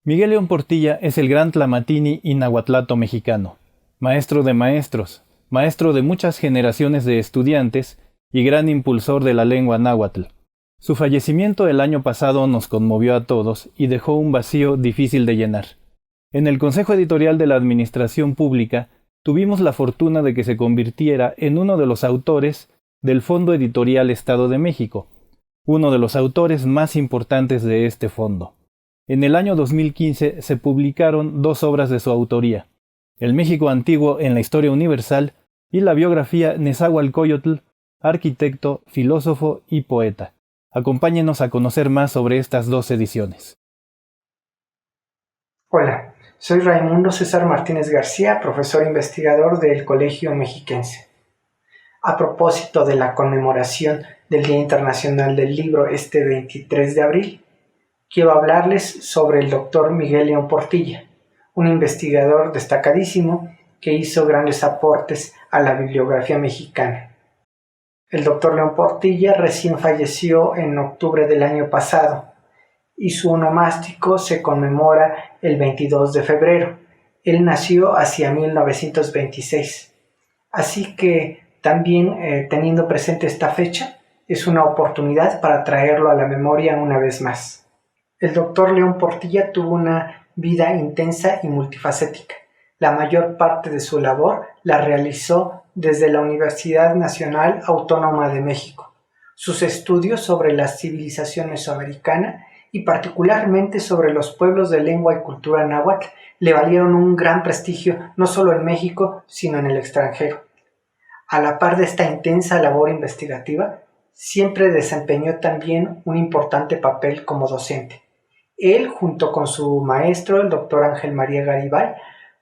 Miguel León Portilla es el gran tlamatini y nahuatlato mexicano, maestro de maestros, maestro de muchas generaciones de estudiantes y gran impulsor de la lengua náhuatl. Su fallecimiento el año pasado nos conmovió a todos y dejó un vacío difícil de llenar. En el Consejo Editorial de la Administración Pública tuvimos la fortuna de que se convirtiera en uno de los autores del Fondo Editorial Estado de México, uno de los autores más importantes de este fondo. En el año 2015 se publicaron 2 obras de su autoría, El México Antiguo en la Historia Universal y la biografía Nezahualcóyotl, arquitecto, filósofo y poeta. Acompáñenos a conocer más sobre estas 2 ediciones. Hola, soy Raimundo César Martínez García, profesor investigador del Colegio Mexiquense. A propósito de la conmemoración del Día Internacional del Libro este 23 de abril, quiero hablarles sobre el doctor Miguel León Portilla, un investigador destacadísimo que hizo grandes aportes a la bibliografía mexicana. El doctor León Portilla recién falleció en octubre del año pasado y su onomástico se conmemora el 22 de febrero. Él nació hacia 1926. Así que también teniendo presente esta fecha, es una oportunidad para traerlo a la memoria una vez más. El doctor León Portilla tuvo una vida intensa y multifacética. La mayor parte de su labor la realizó desde la Universidad Nacional Autónoma de México. Sus estudios sobre la civilización mesoamericana y particularmente sobre los pueblos de lengua y cultura náhuatl le valieron un gran prestigio no solo en México, sino en el extranjero. A la par de esta intensa labor investigativa, siempre desempeñó también un importante papel como docente. Él, junto con su maestro, el doctor Ángel María Garibay,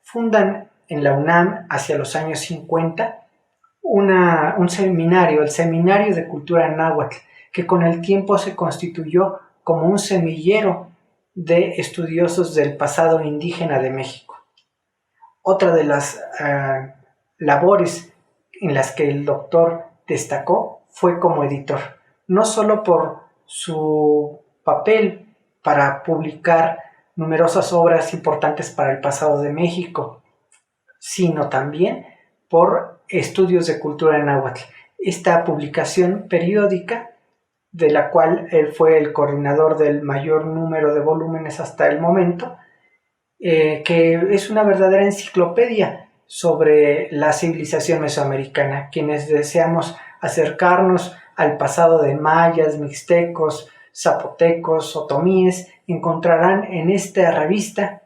fundan en la UNAM hacia los años 50 un seminario, el Seminario de Cultura Náhuatl, que con el tiempo se constituyó como un semillero de estudiosos del pasado indígena de México. Otra de las labores en las que el doctor destacó fue como editor, no solo por su papel para publicar numerosas obras importantes para el pasado de México, sino también por estudios de cultura náhuatl. Esta publicación periódica, de la cual él fue el coordinador del mayor número de volúmenes hasta el momento, que es una verdadera enciclopedia sobre la civilización mesoamericana. Quienes deseamos acercarnos al pasado de mayas, mixtecos, zapotecos, otomíes, encontrarán en esta revista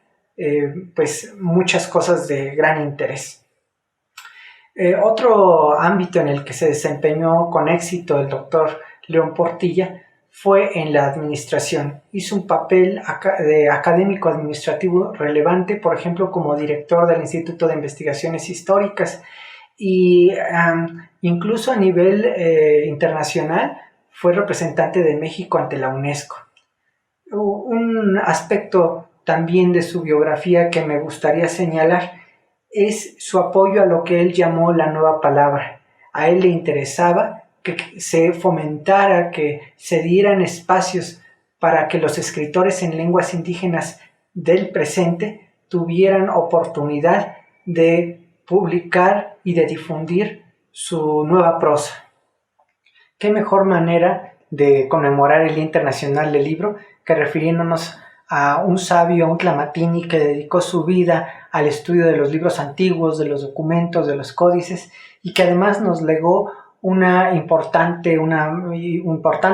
pues muchas cosas de gran interés. Otro ámbito en el que se desempeñó con éxito el doctor León Portilla fue en la administración. Hizo un papel de académico administrativo relevante, por ejemplo, como director del Instituto de Investigaciones Históricas y incluso a nivel internacional fue representante de México ante la UNESCO. Un aspecto también de su biografía que me gustaría señalar es su apoyo a lo que él llamó la nueva palabra. A él le interesaba que se fomentara, que se dieran espacios para que los escritores en lenguas indígenas del presente tuvieran oportunidad de publicar y de difundir su nueva prosa. ¿Qué mejor manera de conmemorar el Día Internacional del Libro que refiriéndonos a un sabio, un tlamatini que dedicó su vida al estudio de los libros antiguos, de los documentos, de los códices y que además nos legó una importante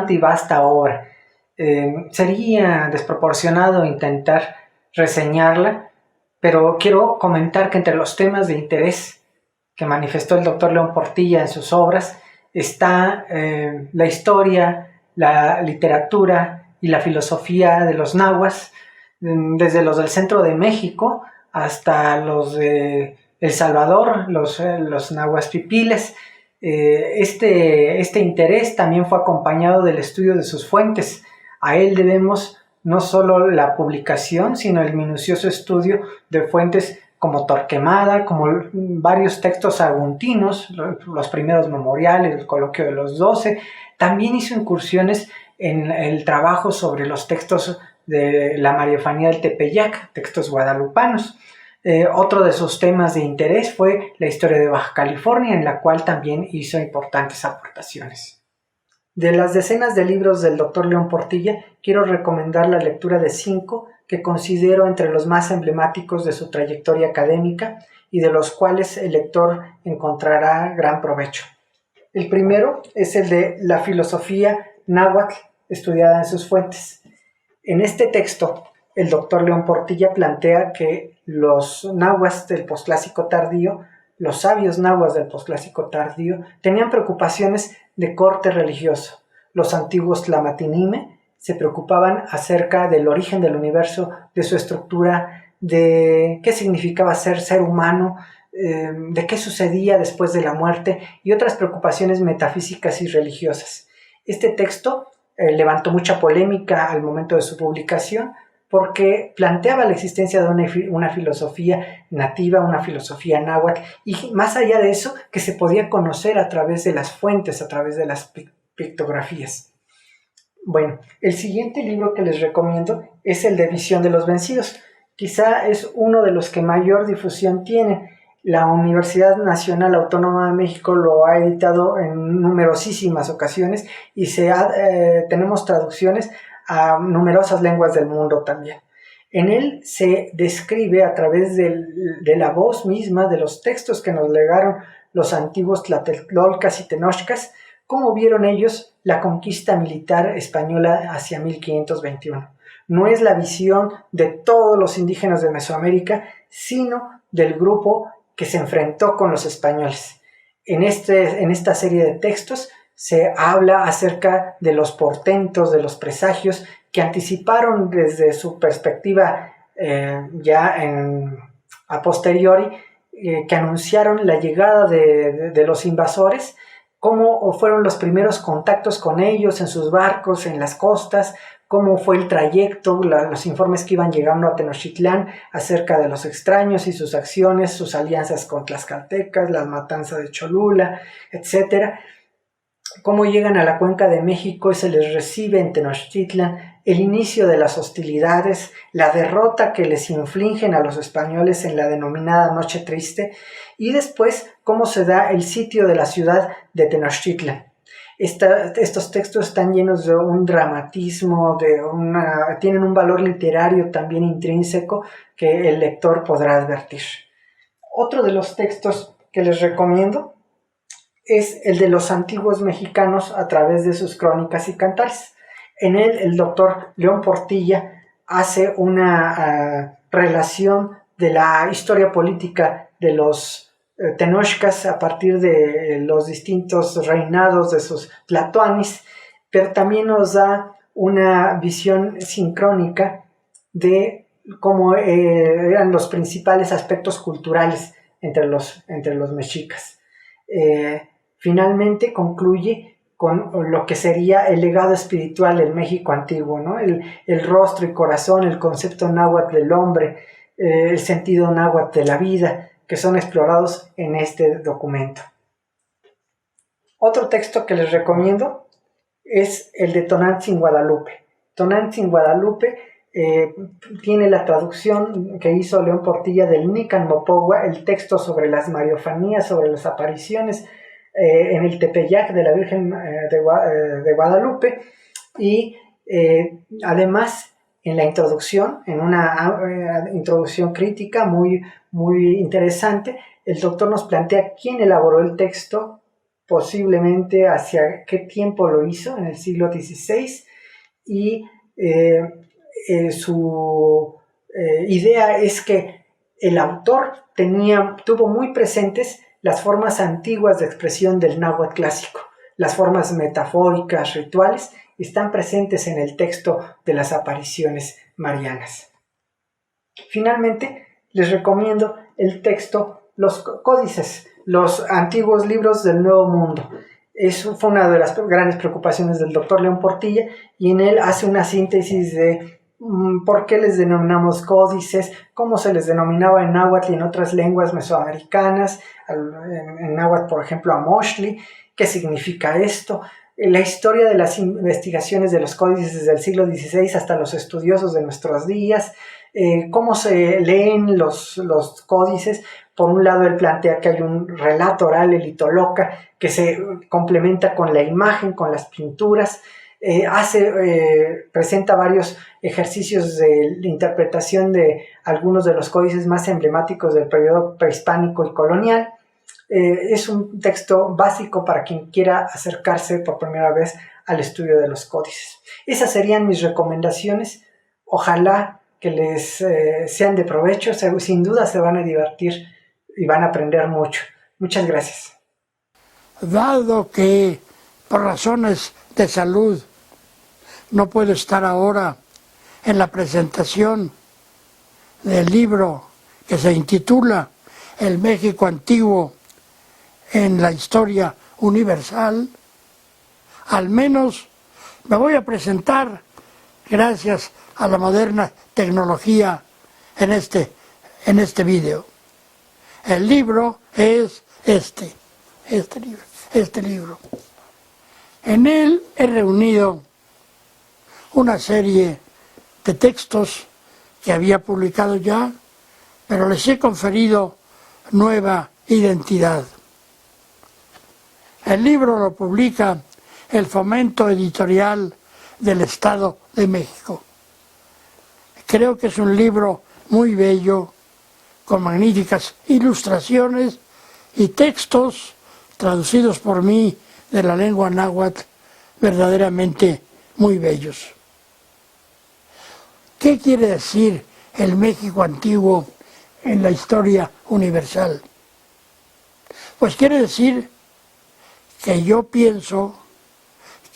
y vasta obra? Sería desproporcionado intentar reseñarla, pero quiero comentar que entre los temas de interés que manifestó el doctor León Portilla en sus obras está la historia, la literatura y la filosofía de los nahuas, desde los del centro de México hasta los de El Salvador, los nahuas pipiles. Este interés también fue acompañado del estudio de sus fuentes. A él debemos no solo la publicación, sino el minucioso estudio de fuentes como Torquemada, como varios textos aguntinos, los primeros memoriales, el Coloquio de los 12. También hizo incursiones en el trabajo sobre los textos de la Mariofanía del Tepeyac, textos guadalupanos. Otro de sus temas de interés fue la historia de Baja California, en la cual también hizo importantes aportaciones. De las decenas de libros del Dr. León Portilla, quiero recomendar la lectura de 5 que considero entre los más emblemáticos de su trayectoria académica y de los cuales el lector encontrará gran provecho. El primero es el de la filosofía náhuatl estudiada en sus fuentes. En este texto, el doctor León Portilla plantea que los nahuas del posclásico tardío, los sabios nahuas del posclásico tardío, tenían preocupaciones de corte religioso. Los antiguos tlamatinime se preocupaban acerca del origen del universo, de su estructura, de qué significaba ser humano, de qué sucedía después de la muerte y otras preocupaciones metafísicas y religiosas. Este texto levantó mucha polémica al momento de su publicación porque planteaba la existencia de una filosofía nativa, una filosofía náhuatl, y más allá de eso, que se podía conocer a través de las fuentes, a través de las pictografías. Bueno, el siguiente libro que les recomiendo es el de Visión de los Vencidos. Quizá es uno de los que mayor difusión tiene. La Universidad Nacional Autónoma de México lo ha editado en numerosísimas ocasiones y tenemos traducciones a numerosas lenguas del mundo también. En él se describe a través de la voz misma de los textos que nos legaron los antiguos tlatelolcas y tenochcas, cómo vieron ellos la conquista militar española hacia 1521. No es la visión de todos los indígenas de Mesoamérica, sino del grupo que se enfrentó con los españoles. En esta serie de textos se habla acerca de los portentos, de los presagios que anticiparon desde su perspectiva a posteriori, que anunciaron la llegada de los invasores, cómo fueron los primeros contactos con ellos en sus barcos, en las costas, cómo fue el trayecto, los informes que iban llegando a Tenochtitlán acerca de los extraños y sus acciones, sus alianzas con tlaxcaltecas, la matanza de Cholula, etc. Cómo llegan a la Cuenca de México y se les recibe en Tenochtitlan, el inicio de las hostilidades, la derrota que les infligen a los españoles en la denominada Noche Triste, y después cómo se da el sitio de la ciudad de Tenochtitlan. Estos textos están llenos de un dramatismo, tienen un valor literario también intrínseco que el lector podrá advertir. Otro de los textos que les recomiendo es el de los antiguos mexicanos a través de sus crónicas y cantares. En él el doctor León Portilla hace una relación de la historia política de los tenochcas a partir de los distintos reinados de sus tlatoanis, pero también nos da una visión sincrónica de cómo eran los principales aspectos culturales entre los mexicas. Finalmente concluye con lo que sería el legado espiritual del México antiguo, ¿no? El rostro y corazón, el concepto náhuatl del hombre, el sentido náhuatl de la vida, que son explorados en este documento. Otro texto que les recomiendo es el de Tonantzin Guadalupe. Tonantzin Guadalupe tiene la traducción que hizo León Portilla del Nican Mopogua, el texto sobre las mariofanías, sobre las apariciones en el Tepeyac de la Virgen de Guadalupe, y además en la introducción, en una introducción crítica muy, muy interesante, el doctor nos plantea quién elaboró el texto, posiblemente hacia qué tiempo lo hizo, en el siglo XVI, y su idea es que el autor tuvo muy presentes las formas antiguas de expresión del náhuatl clásico, las formas metafóricas, rituales, están presentes en el texto de las apariciones marianas. Finalmente, les recomiendo el texto Los Códices, los antiguos libros del Nuevo Mundo. Eso fue una de las grandes preocupaciones del doctor León Portilla, y en él hace una síntesis de por qué les denominamos códices, cómo se les denominaba en náhuatl y en otras lenguas mesoamericanas, en náhuatl, por ejemplo, a Moxtli, qué significa esto. la historia de las investigaciones de los códices desde el siglo XVI hasta los estudiosos de nuestros días, cómo se leen los códices. Por un lado, él plantea que hay un relato oral, el Hitoloca, que se complementa con la imagen, con las pinturas, presenta varios ejercicios de interpretación de algunos de los códices más emblemáticos del periodo prehispánico y colonial. Es un texto básico para quien quiera acercarse por primera vez al estudio de los códices. Esas serían mis recomendaciones. Ojalá que les sean de provecho. Sin duda se van a divertir y van a aprender mucho. Muchas gracias. Dado que por razones de salud no puedo estar ahora en la presentación del libro que se intitula El México Antiguo en la Historia Universal, al menos me voy a presentar gracias a la moderna tecnología en este video. El libro es este libro. En él he reunido una serie de textos que había publicado ya, pero les he conferido nueva identidad. El libro lo publica el Fomento Editorial del Estado de México. Creo que es un libro muy bello, con magníficas ilustraciones y textos traducidos por mí de la lengua náhuatl, verdaderamente muy bellos. ¿Qué quiere decir el México antiguo en la historia universal? Pues quiere decir que yo pienso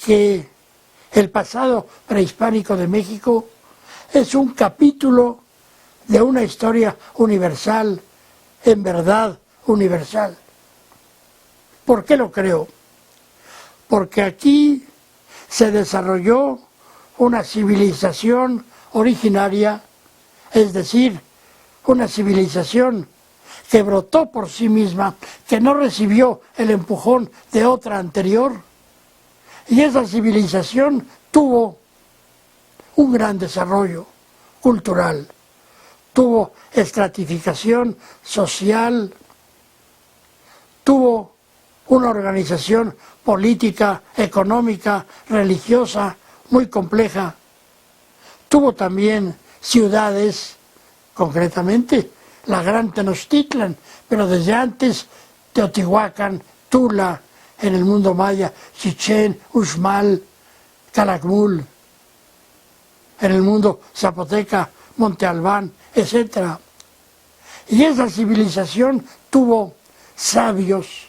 que el pasado prehispánico de México es un capítulo de una historia universal, en verdad universal. ¿Por qué lo creo? Porque aquí se desarrolló una civilización originaria, es decir, una civilización que brotó por sí misma, que no recibió el empujón de otra anterior, y esa civilización tuvo un gran desarrollo cultural, tuvo estratificación social, tuvo una organización política, económica, religiosa muy compleja, tuvo también ciudades, concretamente la Gran Tenochtitlan, pero desde antes Teotihuacán, Tula, en el mundo maya, Chichén, Uxmal, Calakmul, en el mundo zapoteca, Monte Albán, etc. Y esa civilización tuvo sabios,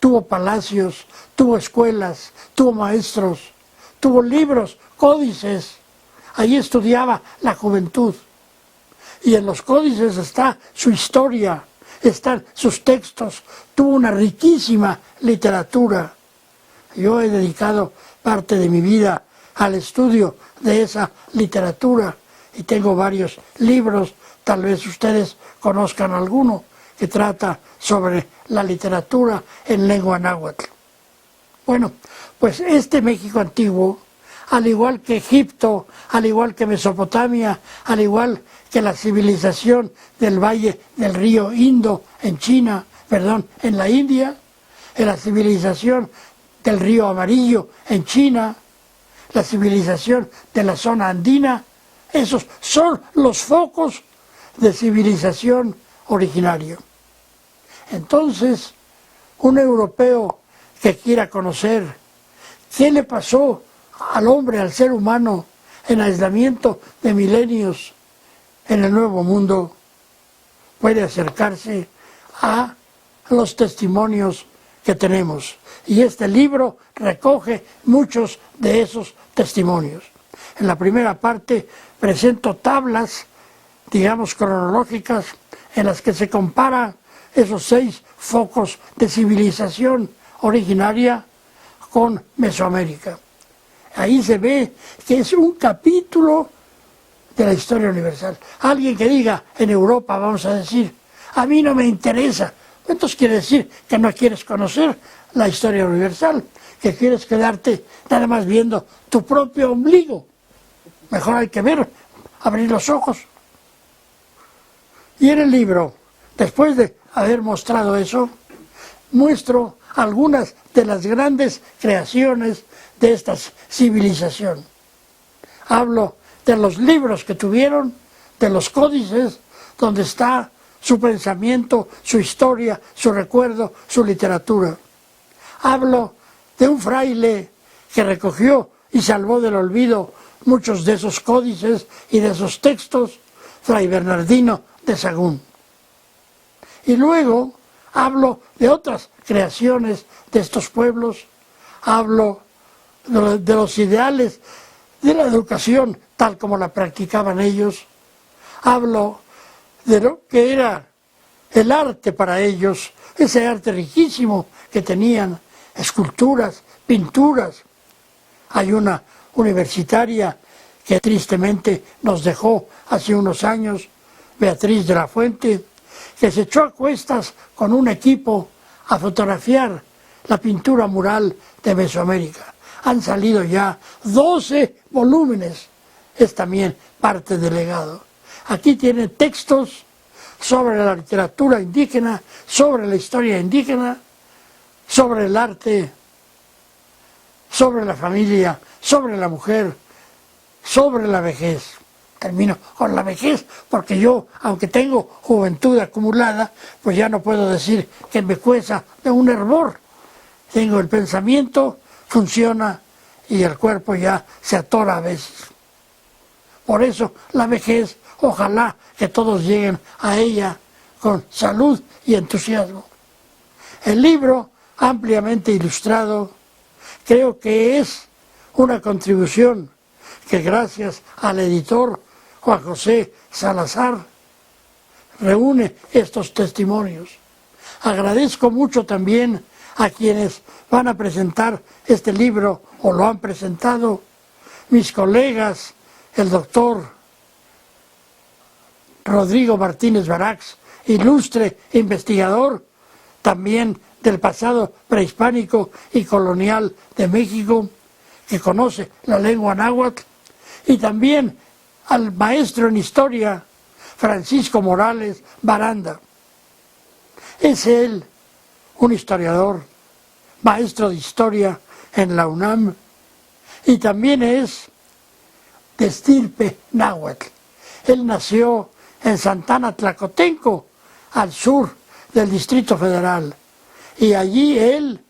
tuvo palacios, tuvo escuelas, tuvo maestros, tuvo libros, códices. Allí estudiaba la juventud. Y en los códices está su historia, están sus textos, tuvo una riquísima literatura. Yo he dedicado parte de mi vida al estudio de esa literatura y tengo varios libros, tal vez ustedes conozcan alguno, que trata sobre la literatura en lengua náhuatl. Bueno, pues este México antiguo, al igual que Egipto, al igual que Mesopotamia, al igual que la civilización del valle del río Indo en la India, en la civilización del río Amarillo en China, la civilización de la zona andina, esos son los focos de civilización originario. Entonces, un europeo que quiera conocer qué le pasó al hombre, al ser humano, en aislamiento de milenios en el Nuevo Mundo, puede acercarse a los testimonios que tenemos. Y este libro recoge muchos de esos testimonios. En la primera parte presento tablas, digamos, cronológicas, en las que se compara esos 6 focos de civilización originaria con Mesoamérica. Ahí se ve que es un capítulo de la historia universal. Alguien que diga en Europa, vamos a decir, a mí no me interesa Entonces quiere decir que no quieres conocer la historia universal, que quieres quedarte nada más viendo tu propio ombligo. Mejor hay que ver, abrir los ojos. Y en el libro, después de haber mostrado eso, muestro algunas de las grandes creaciones de esta civilización. Hablo de los libros que tuvieron, de los códices, donde está su pensamiento, su historia, su recuerdo, su literatura. Hablo de un fraile que recogió y salvó del olvido muchos de esos códices y de esos textos, Fray Bernardino de Sahagún. Y luego hablo de otras creaciones de estos pueblos, hablo de los ideales de la educación tal como la practicaban ellos, hablo de lo que era el arte para ellos, ese arte riquísimo que tenían, esculturas, pinturas. Hay una universitaria que tristemente nos dejó hace unos años, Beatriz de la Fuente, que se echó a cuestas con un equipo a fotografiar la pintura mural de Mesoamérica. Han salido ya 12 volúmenes, es también parte del legado. Aquí tiene textos sobre la literatura indígena, sobre la historia indígena, sobre el arte, sobre la familia, sobre la mujer, sobre la vejez. Termino con la vejez porque yo, aunque tengo juventud acumulada, pues ya no puedo decir que me cueza de un hervor. Tengo el pensamiento, funciona y el cuerpo ya se atora a veces. Por eso la vejez, ojalá que todos lleguen a ella con salud y entusiasmo. El libro, ampliamente ilustrado, creo que es una contribución que gracias al editor Juan José Salazar reúne estos testimonios. Agradezco mucho también a quienes van a presentar este libro o lo han presentado, mis colegas, el doctor Rodrigo Martínez Barax, ilustre investigador también del pasado prehispánico y colonial de México, que conoce la lengua náhuatl, y también al maestro en historia, Francisco Morales Baranda. Es él un historiador, maestro de historia en la UNAM, y también es de estirpe náhuatl. Él nació en Santana Tlacotenco, al sur del Distrito Federal, y allí él,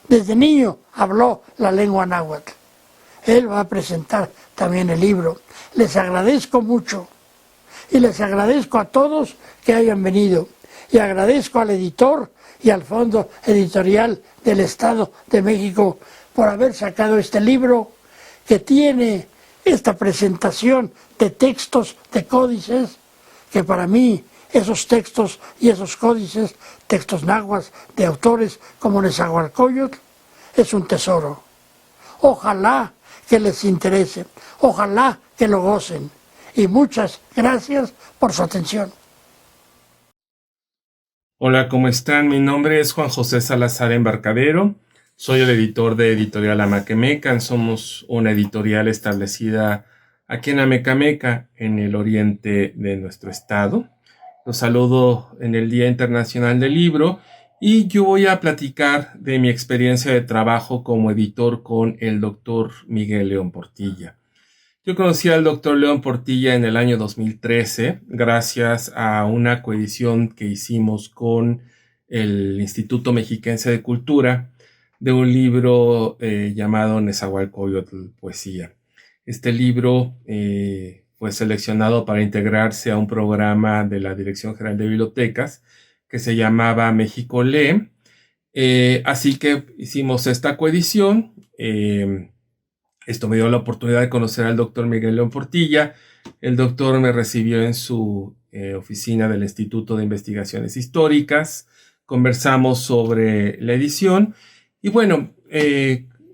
desde niño, habló la lengua náhuatl. Él va a presentar también el libro. Les agradezco mucho y les agradezco a todos que hayan venido y agradezco al editor y al Fondo Editorial del Estado de México por haber sacado este libro que tiene esta presentación de textos, de códices, que para mí esos textos y esos códices, textos náhuatl de autores como Nezahualcóyotl, es un tesoro. Ojalá que les interese, ojalá que lo gocen. Y muchas gracias por su atención. Hola, ¿cómo están? Mi nombre es Juan José Salazar Embarcadero. Soy el editor de Editorial Amecamecan. Somos una editorial establecida aquí en Amecameca, en el oriente de nuestro estado. Los saludo en el Día Internacional del Libro y yo voy a platicar de mi experiencia de trabajo como editor con el doctor Miguel León Portilla. Yo conocí al doctor León Portilla en el año 2013 gracias a una coedición que hicimos con el Instituto Mexiquense de Cultura de un libro llamado Nezahualcóyotl Poesía. Este libro fue seleccionado para integrarse a un programa de la Dirección General de Bibliotecas que se llamaba México Lee. Así que hicimos esta coedición. Esto me dio la oportunidad de conocer al doctor Miguel León Portilla. El doctor me recibió en su oficina del Instituto de Investigaciones Históricas. Conversamos sobre la edición. Y bueno,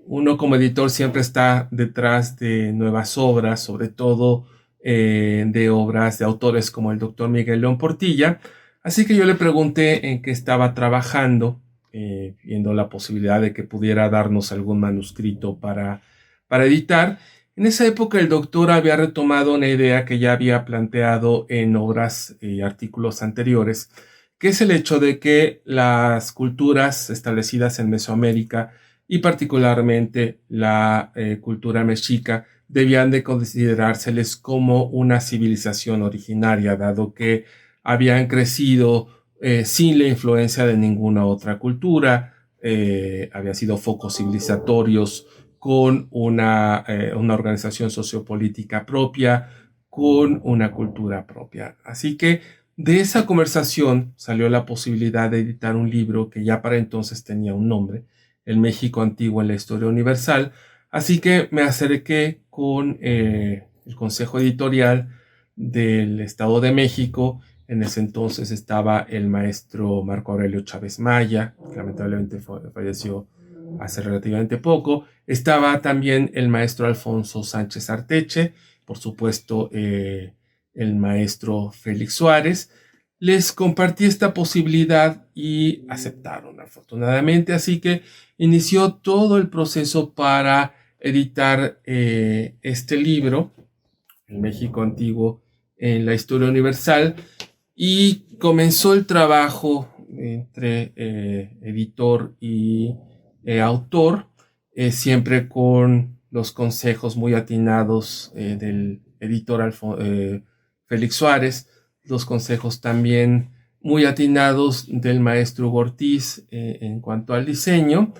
uno como editor siempre está detrás de nuevas obras, sobre todo de obras de autores como el doctor Miguel León Portilla. Así que yo le pregunté en qué estaba trabajando, viendo la posibilidad de que pudiera darnos algún manuscrito para editar. En esa época el doctor había retomado una idea que ya había planteado en obras y artículos anteriores, que es el hecho de que las culturas establecidas en Mesoamérica y particularmente la cultura mexica debían de considerárseles como una civilización originaria, dado que habían crecido sin la influencia de ninguna otra cultura, habían sido focos civilizatorios con una organización sociopolítica propia, con una cultura propia. Así que de esa conversación salió la posibilidad de editar un libro que ya para entonces tenía un nombre, El México Antiguo en la Historia Universal. Así que me acerqué con el Consejo Editorial del Estado de México. En ese entonces estaba el maestro Marco Aurelio Chávez Maya, que lamentablemente falleció hace relativamente poco. Estaba también el maestro Alfonso Sánchez Arteche, por supuesto el maestro Félix Suárez. Les compartí esta posibilidad y aceptaron afortunadamente, así que inició todo el proceso para editar este libro, El México Antiguo en la Historia Universal, y comenzó el trabajo entre editor y autor, siempre con los consejos muy atinados del editor Félix Suárez, los consejos también muy atinados del maestro Hugo Ortiz en cuanto al diseño.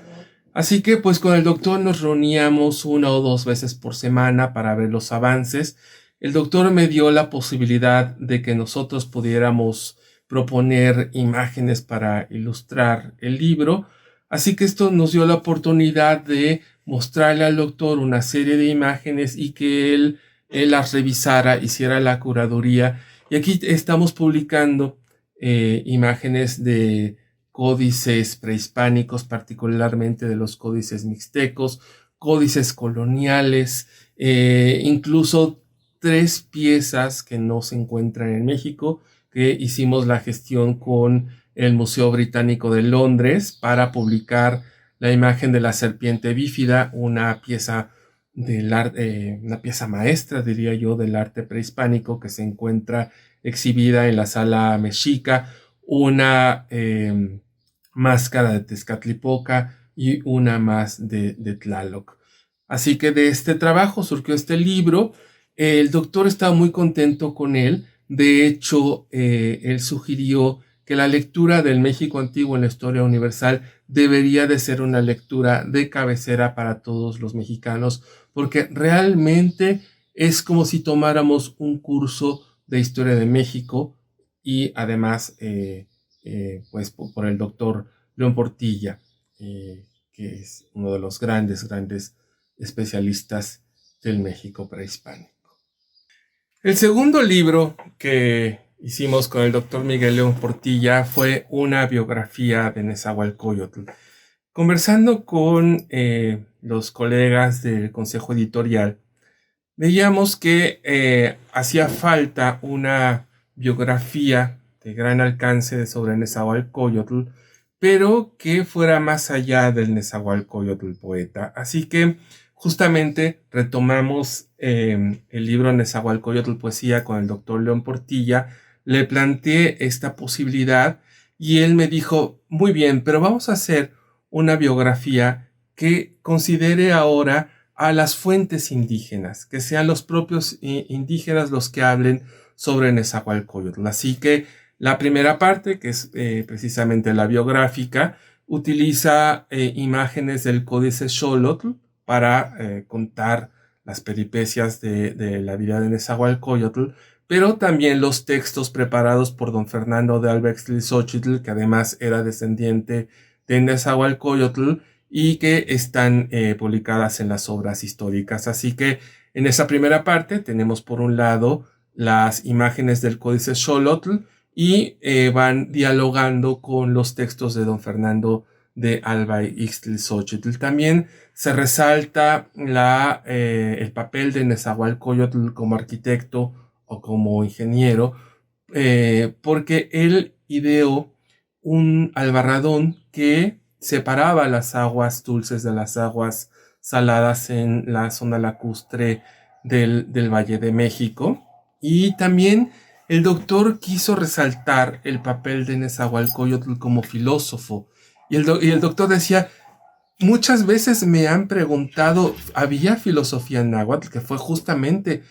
Así que pues con el doctor nos reuníamos 1 o 2 veces por semana para ver los avances. El doctor me dio la posibilidad de que nosotros pudiéramos proponer imágenes para ilustrar el libro. Así que esto nos dio la oportunidad de mostrarle al doctor una serie de imágenes y que él las revisara, hiciera la curaduría. Y aquí estamos publicando imágenes de códices prehispánicos, particularmente de los códices mixtecos, códices coloniales, incluso 3 piezas que no se encuentran en México, que hicimos la gestión con el Museo Británico de Londres para publicar la imagen de la serpiente bífida, una pieza una pieza maestra, diría yo, del arte prehispánico que se encuentra exhibida en la Sala Mexica, una máscara de Tezcatlipoca y una más de Tlaloc. Así que de este trabajo surgió este libro. El doctor estaba muy contento con él. De hecho, él sugirió que la lectura del México Antiguo en la Historia Universal debería de ser una lectura de cabecera para todos los mexicanos, porque realmente es como si tomáramos un curso de Historia de México y además pues por el doctor León Portilla, que es uno de los grandes especialistas del México prehispánico. El segundo libro que hicimos con el doctor Miguel León Portilla fue una biografía de Nezahualcóyotl. Conversando con los colegas del Consejo Editorial, veíamos que hacía falta una biografía de gran alcance sobre Nezahualcóyotl, pero que fuera más allá del Nezahualcóyotl poeta. Así que justamente retomamos el libro Nezahualcóyotl Poesía con el doctor León Portilla. Le planteé esta posibilidad y él me dijo, muy bien, pero vamos a hacer una biografía que considere ahora a las fuentes indígenas, que sean los propios indígenas los que hablen sobre Nezahualcóyotl. Así que la primera parte, que es precisamente la biográfica, utiliza imágenes del Códice Xolotl para contar las peripecias de la vida de Nezahualcóyotl, pero también los textos preparados por don Fernando de Alba-Ixtlilxóchitl, que además era descendiente de Nezahualcóyotl, y que están publicadas en las obras históricas. Así que en esa primera parte tenemos por un lado las imágenes del Códice Xolotl y van dialogando con los textos de don Fernando de Alba-Ixtlilxóchitl. También se resalta el papel de Nezahualcóyotl como arquitecto o como ingeniero, porque él ideó un albarradón que separaba las aguas dulces de las aguas saladas en la zona lacustre del Valle de México. Y también el doctor quiso resaltar el papel de Nezahualcóyotl como filósofo. Y el doctor decía, muchas veces me han preguntado, ¿había filosofía en náhuatl? Que fue justamente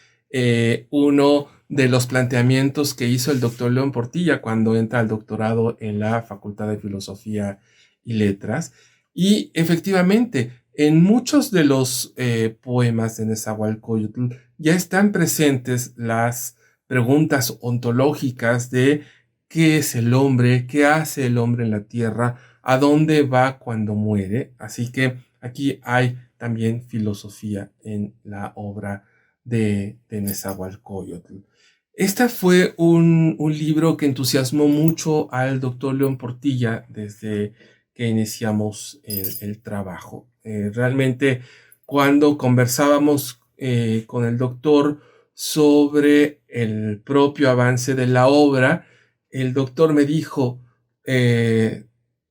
uno de los planteamientos que hizo el doctor León Portilla cuando entra al doctorado en la Facultad de Filosofía y Letras. Y efectivamente, en muchos de los poemas de Nezahualcóyotl ya están presentes las preguntas ontológicas de qué es el hombre, qué hace el hombre en la tierra, a dónde va cuando muere. Así que aquí hay también filosofía en la obra de Nezahualcóyotl. Este fue un libro que entusiasmó mucho al doctor León Portilla desde que iniciamos el trabajo. Realmente cuando conversábamos con el doctor sobre el propio avance de la obra, el doctor me dijo,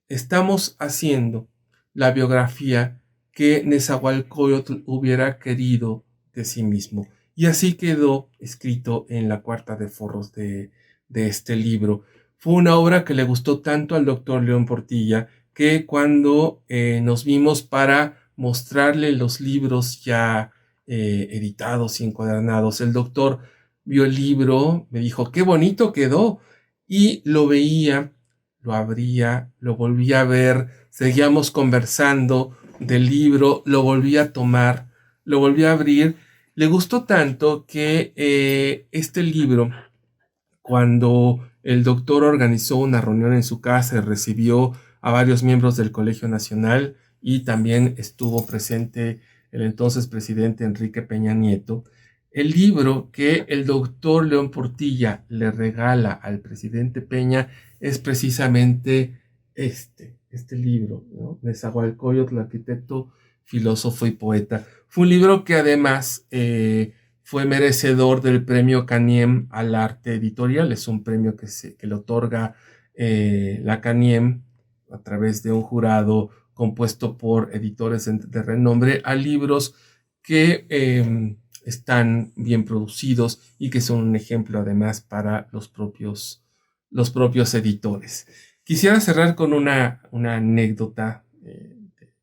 estamos haciendo la biografía que Nezahualcóyotl hubiera querido de sí mismo. Y así quedó escrito en la cuarta de forros de este libro. Fue una obra que le gustó tanto al doctor León Portilla que cuando nos vimos para mostrarle los libros ya editados y encuadernados, el doctor vio el libro, me dijo, qué bonito quedó, y lo veía, lo abría, lo volvía a ver, seguíamos conversando del libro, lo volvía a tomar, lo volvía a abrir. Le gustó tanto que este libro, cuando el doctor organizó una reunión en su casa y recibió a varios miembros del Colegio Nacional y también estuvo presente el entonces presidente Enrique Peña Nieto, el libro que el doctor León Portilla le regala al presidente Peña es precisamente este libro, ¿no? Nezahualcóyotl, arquitecto, filósofo y poeta. Fue un libro que además fue merecedor del premio Caniem al arte editorial. Es un premio que le otorga la Caniem a través de un jurado compuesto por editores de renombre a libros que están bien producidos y que son un ejemplo además para los propios editores. Quisiera cerrar con una anécdota que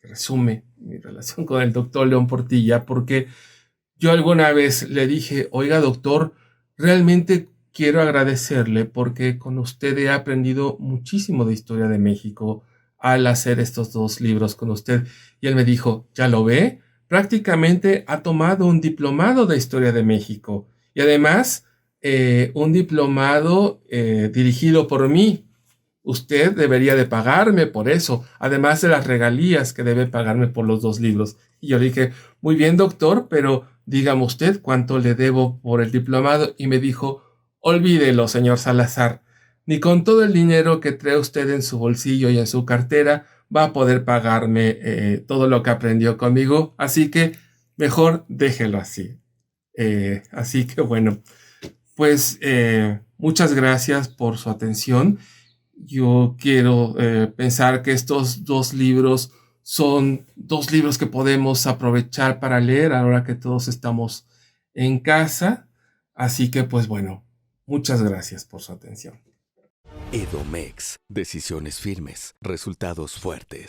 resume mi relación con el doctor León Portilla, porque yo alguna vez le dije, oiga doctor, realmente quiero agradecerle porque con usted he aprendido muchísimo de historia de México al hacer estos 2 libros con usted. Y él me dijo, ¿ya lo ve? Prácticamente ha tomado un diplomado de historia de México y además un diplomado dirigido por mí. Usted debería de pagarme por eso, además de las regalías que debe pagarme por los 2 libros. Y yo dije, muy bien doctor, pero dígame usted cuánto le debo por el diplomado. Y me dijo, olvídelo señor Salazar, ni con todo el dinero que trae usted en su bolsillo y en su cartera va a poder pagarme todo lo que aprendió conmigo, así que mejor déjelo así. Así que bueno, pues muchas gracias por su atención. Yo quiero pensar que estos 2 libros son 2 libros que podemos aprovechar para leer ahora que todos estamos en casa. Así que pues bueno, muchas gracias por su atención. Edomex. Decisiones firmes, resultados fuertes.